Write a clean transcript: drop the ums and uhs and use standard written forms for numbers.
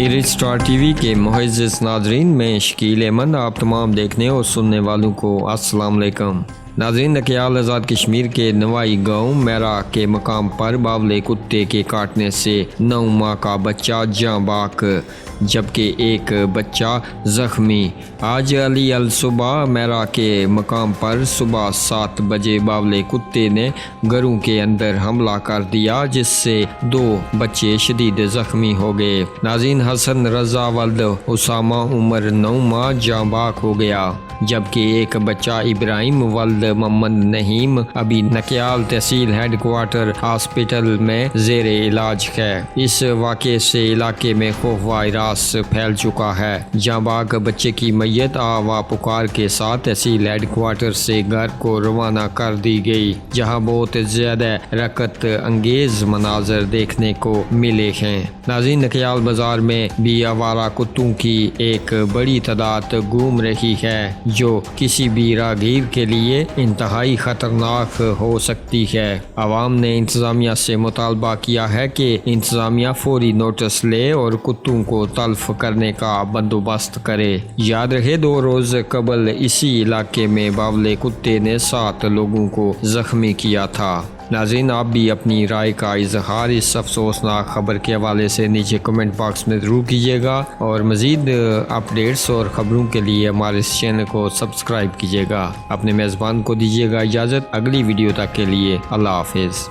ایرج star T V کے معزز ناظرین، میں شکیل احمد آپ تمام دیکھنے اور سننے والوں کو السلام علیکم۔ ناظرین، نکیال آزاد کشمیر کے نوائی گاؤں میرا کے مقام پر باولے کتے کے کاٹنے سے 9 ماہ کا بچہ جاں بحق جبکہ ایک بچہ زخمی۔ آج علی الصبح میرا کے مقام پر صبح 7 بجے باولے کتے نے گھروں کے اندر حملہ کر دیا، جس سے 2 بچے شدید زخمی ہو گئے۔ ناظرین، حسن رضا ولد اسامہ عمر 9 ماہ جاں بحق ہو گیا، جبکہ ایک بچہ ابراہیم ولد محمد نعیم ابھی نکیال تحصیل ہیڈ کوارٹر ہاسپٹل میں زیر علاج ہے۔ اس واقعے سے علاقے میں خوف و ہراس پھیل چکا ہے۔ جاں بحق بچے کی میت آوا پکار کے ساتھ تحصیل ہیڈ کوارٹر سے گھر کو روانہ کر دی گئی، جہاں بہت زیادہ رکت انگیز مناظر دیکھنے کو ملے ہیں۔ ناظرین، نکیال بازار میں بھی آوارہ کتوں کی ایک بڑی تعداد گھوم رہی ہے، جو کسی بھی راہگیر کے لیے انتہائی خطرناک ہو سکتی ہے۔ عوام نے انتظامیہ سے مطالبہ کیا ہے کہ انتظامیہ فوری نوٹس لے اور کتوں کو تلف کرنے کا بندوبست کرے۔ یاد رہے 2 روز قبل اسی علاقے میں باولے کتے نے 7 لوگوں کو زخمی کیا تھا۔ ناظرین، آپ بھی اپنی رائے کا اظہار اس افسوسناک خبر کے حوالے سے نیچے کمنٹ باکس میں ضرور کیجیے گا، اور مزید اپڈیٹس اور خبروں کے لیے ہمارے اس چینل کو سبسکرائب کیجیے گا۔ اپنے میزبان کو دیجیے گا اجازت، اگلی ویڈیو تک کے لیے اللہ حافظ۔